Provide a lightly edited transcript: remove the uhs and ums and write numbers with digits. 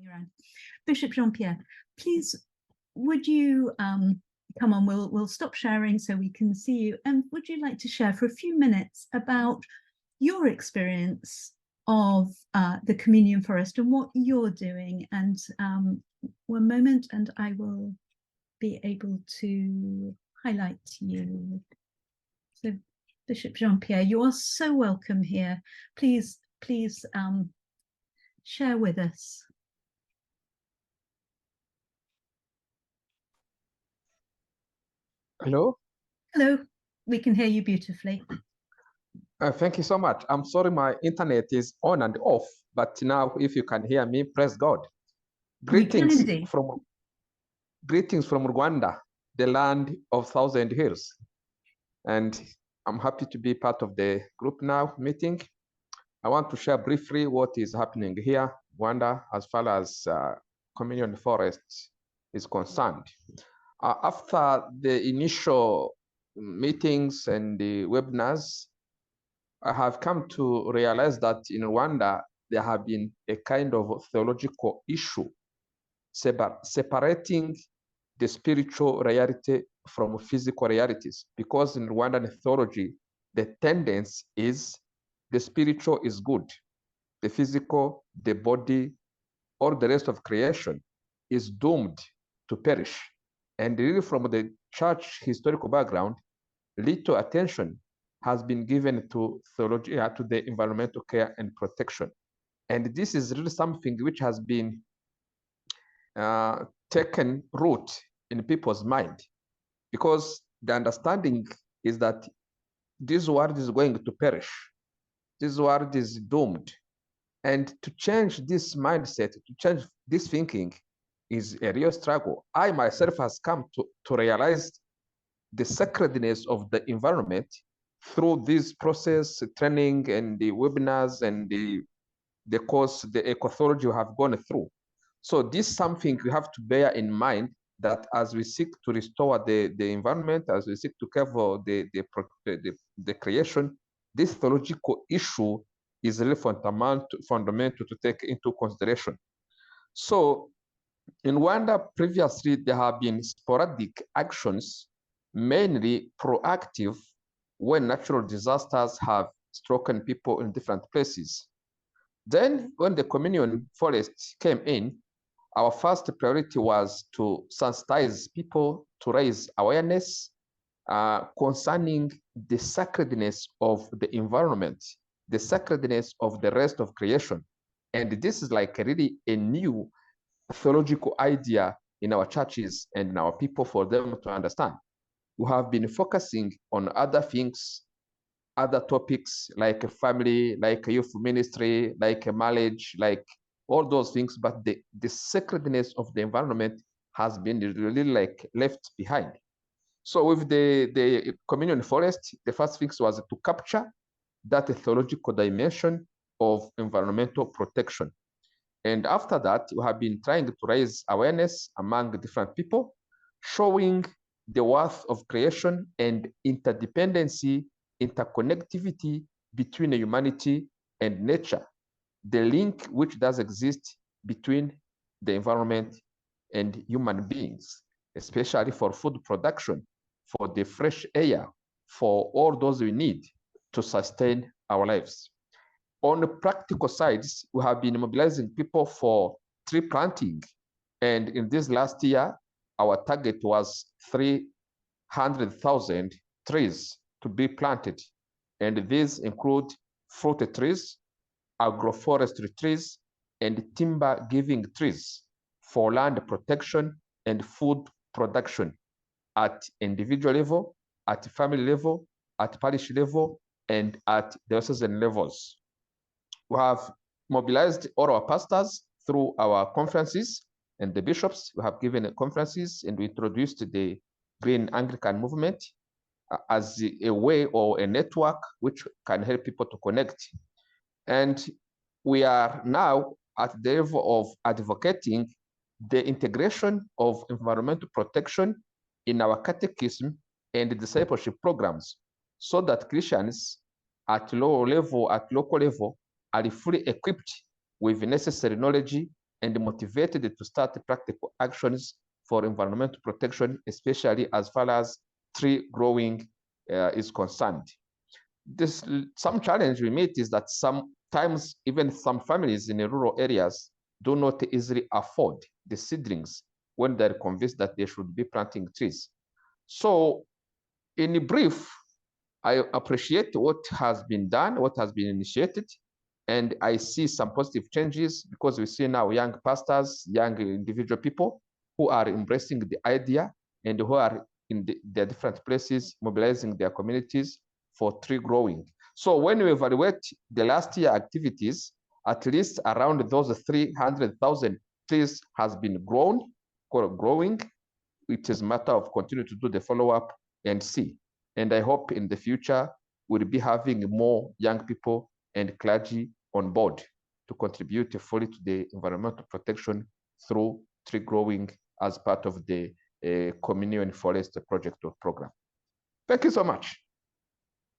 Around. Bishop Jean-Pierre, please, would you come on? We'll stop sharing so we can see you. And would you like to share for a few minutes about your experience of the communion forest and what you're doing? And one moment, and I will be able to highlight you. So, Bishop Jean-Pierre, you are so welcome here. Please share with us. Hello? Hello, we can hear you beautifully. Thank you so much. I'm sorry my internet is on and off, but now if you can hear me, praise God. Greetings from Rwanda, the land of 1,000 hills. And I'm happy to be part of the group now meeting. I want to share briefly what is happening here, Rwanda, as far as communion forest is concerned. After the initial meetings and the webinars, I have come to realize that in Rwanda, there have been a kind of theological issue separating the spiritual reality from physical realities. Because in Rwandan theology, the tendency is the spiritual is good, the physical, the body, or the rest of creation is doomed to perish. And really from the church historical background, little attention has been given to theology, to the environmental care and protection. And this is really something which has been taken root in people's mind, because the understanding is that this world is going to perish. This world is doomed. And to change this mindset, to change this thinking, is a real struggle. I myself has come to realize the sacredness of the environment through this process, training and the webinars and the course, the ecology we have gone through. So this is something we have to bear in mind, that as we seek to restore the environment, as we seek to care for the creation, this theological issue is really fundamental to take into consideration. So in Rwanda, previously, there have been sporadic actions, mainly proactive, when natural disasters have stricken people in different places. Then, when the communion forest came in, our first priority was to sensitize people, to raise awareness concerning the sacredness of the environment, the sacredness of the rest of creation. And this is like really a new theological idea in our churches and in our people for them to understand. We have been focusing on other things, other topics like family, like youth ministry, like marriage, like all those things, but the sacredness of the environment has been really like left behind. So with the communion forest, the first thing was to capture that theological dimension of environmental protection. And after that, we have been trying to raise awareness among different people, showing the worth of creation and interdependency, interconnectivity between humanity and nature, the link which does exist between the environment and human beings, especially for food production, for the fresh air, for all those we need to sustain our lives. On the practical sides, we have been mobilizing people for tree planting. And in this last year, our target was 300,000 trees to be planted. And these include fruit trees, agroforestry trees, and timber-giving trees for land protection and food production at individual level, at family level, at parish level, and at diocesan levels. We have mobilized all our pastors through our conferences, and the bishops. We have given conferences, and we introduced the Green Anglican movement as a way or a network which can help people to connect. And we are now at the level of advocating the integration of environmental protection in our catechism and discipleship programs, so that Christians at local level are fully equipped with necessary knowledge and motivated to start practical actions for environmental protection, especially as far as tree growing is concerned. Some challenge we meet is that sometimes even some families in the rural areas do not easily afford the seedlings when they're convinced that they should be planting trees. So in brief, I appreciate what has been done, what has been initiated, and I see some positive changes because we see now young pastors, young individual people who are embracing the idea and who are in their different places, mobilizing their communities for tree growing. So when we evaluate the last year activities, at least around those 300,000 trees has been growing. It is a matter of continue to do the follow-up and see. And I hope in the future we'll be having more young people and clergy on board to contribute fully to the environmental protection through tree growing as part of the Communion Forest project or program. Thank you so much.